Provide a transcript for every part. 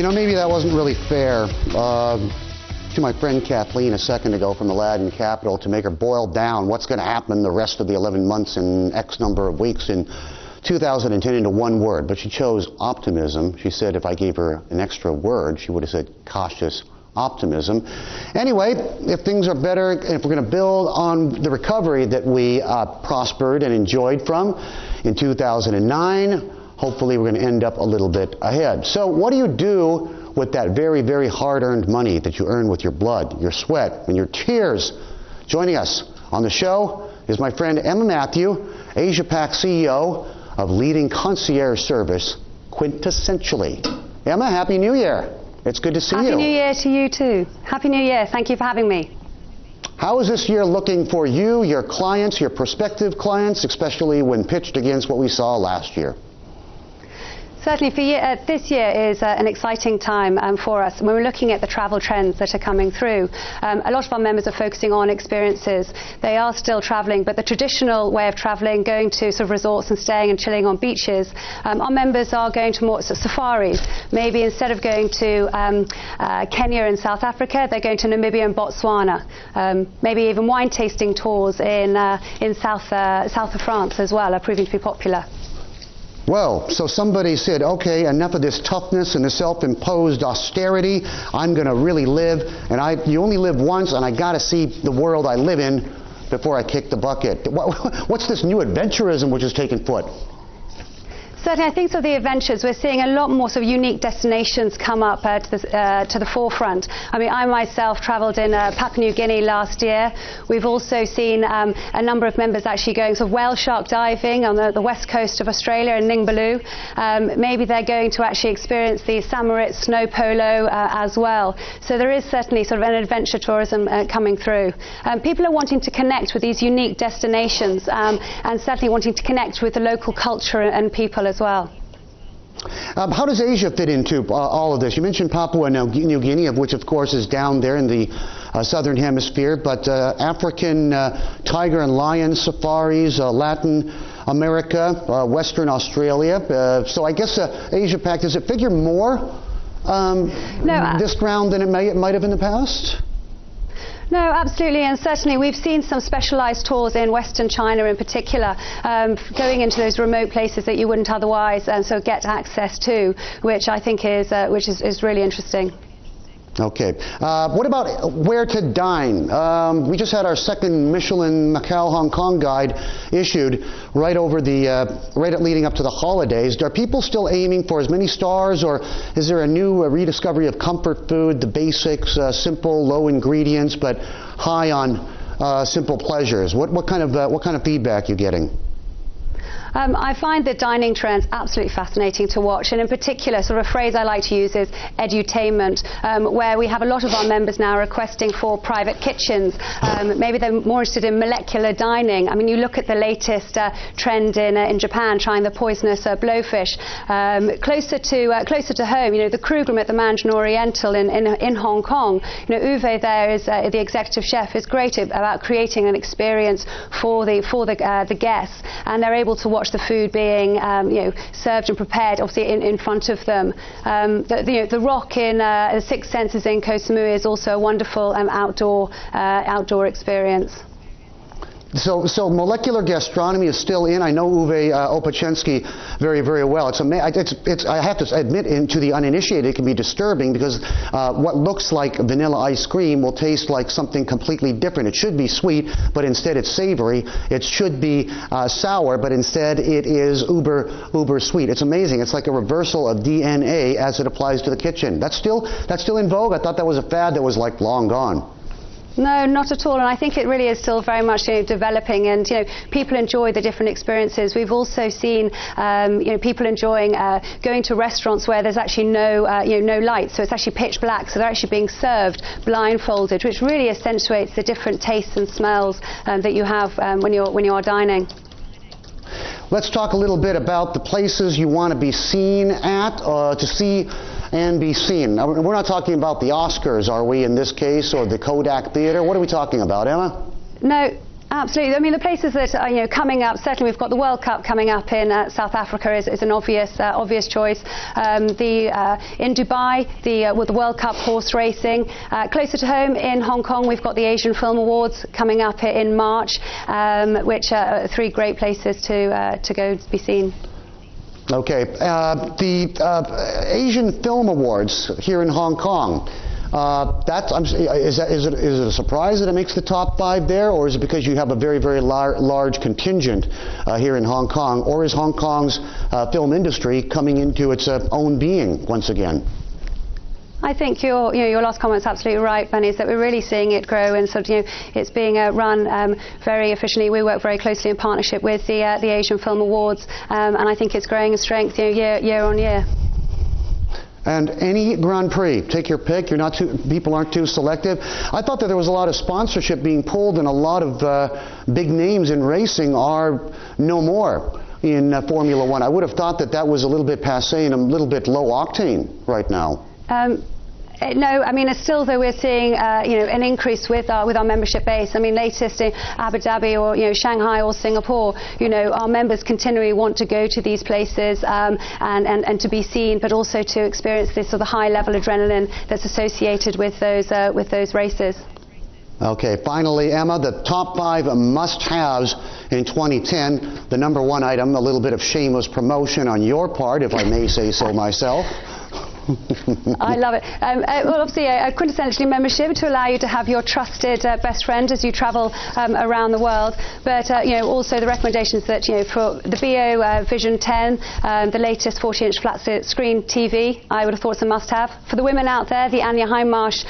You know, maybe that wasn't really fair to my friend Kathleen a second ago from the Aladdin Capital to make her boil down what's going to happen the rest of the 11 months and X number of weeks in 2010 into one word. But she chose optimism. She said if I gave her an extra word, she would have said cautious optimism. Anyway, if things are better, and if we're going to build on the recovery that we prospered and enjoyed from in 2009, hopefully we're going to end up a little bit ahead. So what do you do with that very, very hard-earned money that you earn with your blood, your sweat, and your tears? Joining us on the show is my friend Emma Matthew, Asia-Pac CEO of leading concierge service, Quintessentially. Emma, Happy New Year. It's good to see you. Happy New Year to you too. Happy New Year. Thank you for having me. How is this year looking for you, your clients, your prospective clients, especially when pitched against what we saw last year? Certainly, for this year is an exciting time for us. When we're looking at the travel trends that are coming through, a lot of our members are focusing on experiences. They are still traveling, but the traditional way of traveling, going to sort of resorts and staying and chilling on beaches, our members are going to more safaris. Maybe instead of going to Kenya and South Africa, they're going to Namibia and Botswana. Maybe even wine tasting tours in south of France as well are proving to be popular. Well, so somebody said, okay, enough of this toughness and the self-imposed austerity. I'm going to really live, and you only live once, and I got to see the world I live in before I kick the bucket. What's this new adventurism which has taken foot? Certainly, I think so. The adventures, we're seeing a lot more sort of unique destinations come up to the forefront. I mean, I myself travelled in Papua New Guinea last year. We've also seen a number of members actually going sort of whale shark diving on the west coast of Australia in Ningbalu. Maybe they're going to actually experience the Samarit snow polo as well. So there is certainly sort of an adventure tourism coming through. People are wanting to connect with these unique destinations and certainly wanting to connect with the local culture and people as well. How does Asia fit into all of this? You mentioned Papua New Guinea, of which, of course, is down there in the southern hemisphere, but African tiger and lion safaris, Latin America, Western Australia. So I guess Asia-Pac, does it figure more this round than it might have in the past? No, absolutely, and certainly we've seen some specialised tours in Western China in particular, going into those remote places that you wouldn't otherwise get access to, which I think is really interesting. Okay. What about where to dine? We just had our second Michelin Macau Hong Kong guide issued right leading up to the holidays. Are people still aiming for as many stars, or is there a new rediscovery of comfort food, the basics, simple, low ingredients, but high on simple pleasures? What kind of feedback are you getting? I find the dining trends absolutely fascinating to watch, and in particular, sort of a phrase I like to use is edutainment, where we have a lot of our members now requesting for private kitchens. Maybe they're more interested in molecular dining. I mean, you look at the latest trend in Japan, trying the poisonous blowfish. Closer to home, you know, the crew room at the Mandarin Oriental in Hong Kong. You know, Uwe there is the executive chef, is great about creating an experience for the guests, and they're able to watch the food being served and prepared, obviously in front of them. The rock in the Six Senses in Koh Samui is also a wonderful outdoor experience. So molecular gastronomy is still in. I know Uwe Opachensky very, very well. I have to admit, to the uninitiated, it can be disturbing because what looks like vanilla ice cream will taste like something completely different. It should be sweet, but instead it's savory. It should be sour, but instead it is uber sweet. It's amazing. It's like a reversal of DNA as it applies to the kitchen. That's still in vogue. I thought that was a fad that was like long gone. No, not at all, and I think it really is still very much developing, and people enjoy the different experiences. We've also seen people enjoying going to restaurants where there's actually no light, so it's actually pitch black, so they're actually being served blindfolded, which really accentuates the different tastes and smells that you have when you are dining. Let's talk a little bit about the places you want to be seen at, to see and be seen. Now, we're not talking about the Oscars, are we, in this case, or the Kodak Theater? What are we talking about, Emma? No. Absolutely. I mean, the places that are coming up, certainly we've got the World Cup coming up in South Africa is an obvious choice. In Dubai, with the World Cup horse racing. Closer to home in Hong Kong, we've got the Asian Film Awards coming up in March, which are three great places to go to be seen. Okay, the Asian Film Awards here in Hong Kong. Is it a surprise that it makes the top 5 there, or is it because you have a very, very large contingent here in Hong Kong, or is Hong Kong's film industry coming into its own being once again? I think your last comment is absolutely right, Benny, is that we're really seeing it grow, and sort of, it's being run very efficiently. We work very closely in partnership with the Asian Film Awards, and I think it's growing in strength year on year. And any Grand Prix, take your pick. People aren't too selective. I thought that there was a lot of sponsorship being pulled, and a lot of big names in racing are no more in Formula One. I would have thought that was a little bit passé and a little bit low octane right now. No, I mean, still though we're seeing an increase with our membership base. I mean, latest in Abu Dhabi or Shanghai or Singapore, our members continually want to go to these places and to be seen, but also to experience this sort of high level adrenaline that's associated with those races. Okay, finally, Emma, the top 5 must-haves in 2010. The number 1 item, a little bit of shameless promotion on your part, if I may say so myself. I love it. Well, obviously, a Quintessentially membership to allow you to have your trusted best friend as you travel around the world. But also the recommendations that for the BO Vision 10, the latest 40-inch flat screen TV, I would have thought it's a must-have. For the women out there, the Anya Heimmarsh,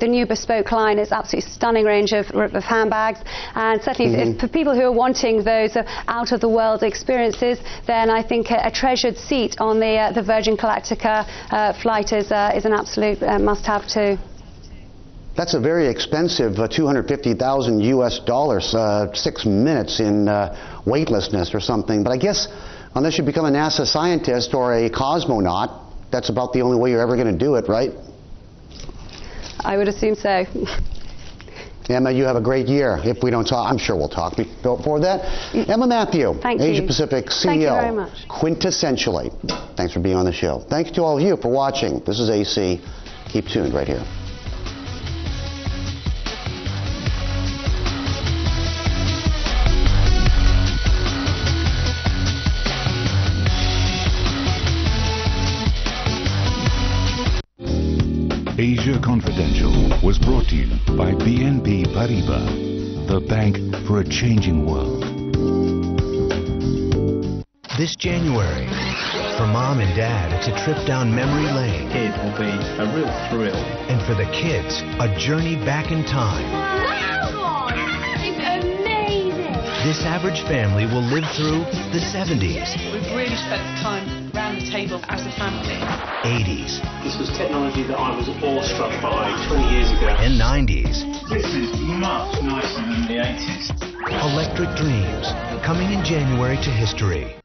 the new bespoke line is absolutely stunning range of handbags. And certainly, for people who are wanting those out-of-the-world experiences, then I think a treasured seat on the Virgin Galactica flight is an absolute must-have too. That's a very expensive $250,000 US, 6 minutes in weightlessness or something. But I guess unless you become a NASA scientist or a cosmonaut, that's about the only way you're ever going to do it, right? I would assume so. Emma, you have a great year. If we don't talk, I'm sure we'll talk before that. Emma Matthew, Asia Pacific CEO. Thank you very much. Quintessentially. Thanks for being on the show. Thanks to all of you for watching. This is AC. Keep tuned right here. Asia Confidential was brought to you by BNP Paribas, the bank for a changing world. This January, for Mom and Dad, it's a trip down memory lane. It will be a real thrill. And for the kids, a journey back in time. Wow! It's amazing! This average family will live through the 70s. We've really spent time around the table as a family. 80s. This was technology that I was awestruck by 20 years ago. And 90s. This is much nicer than the 80s. Electric Dreams, coming in January to history.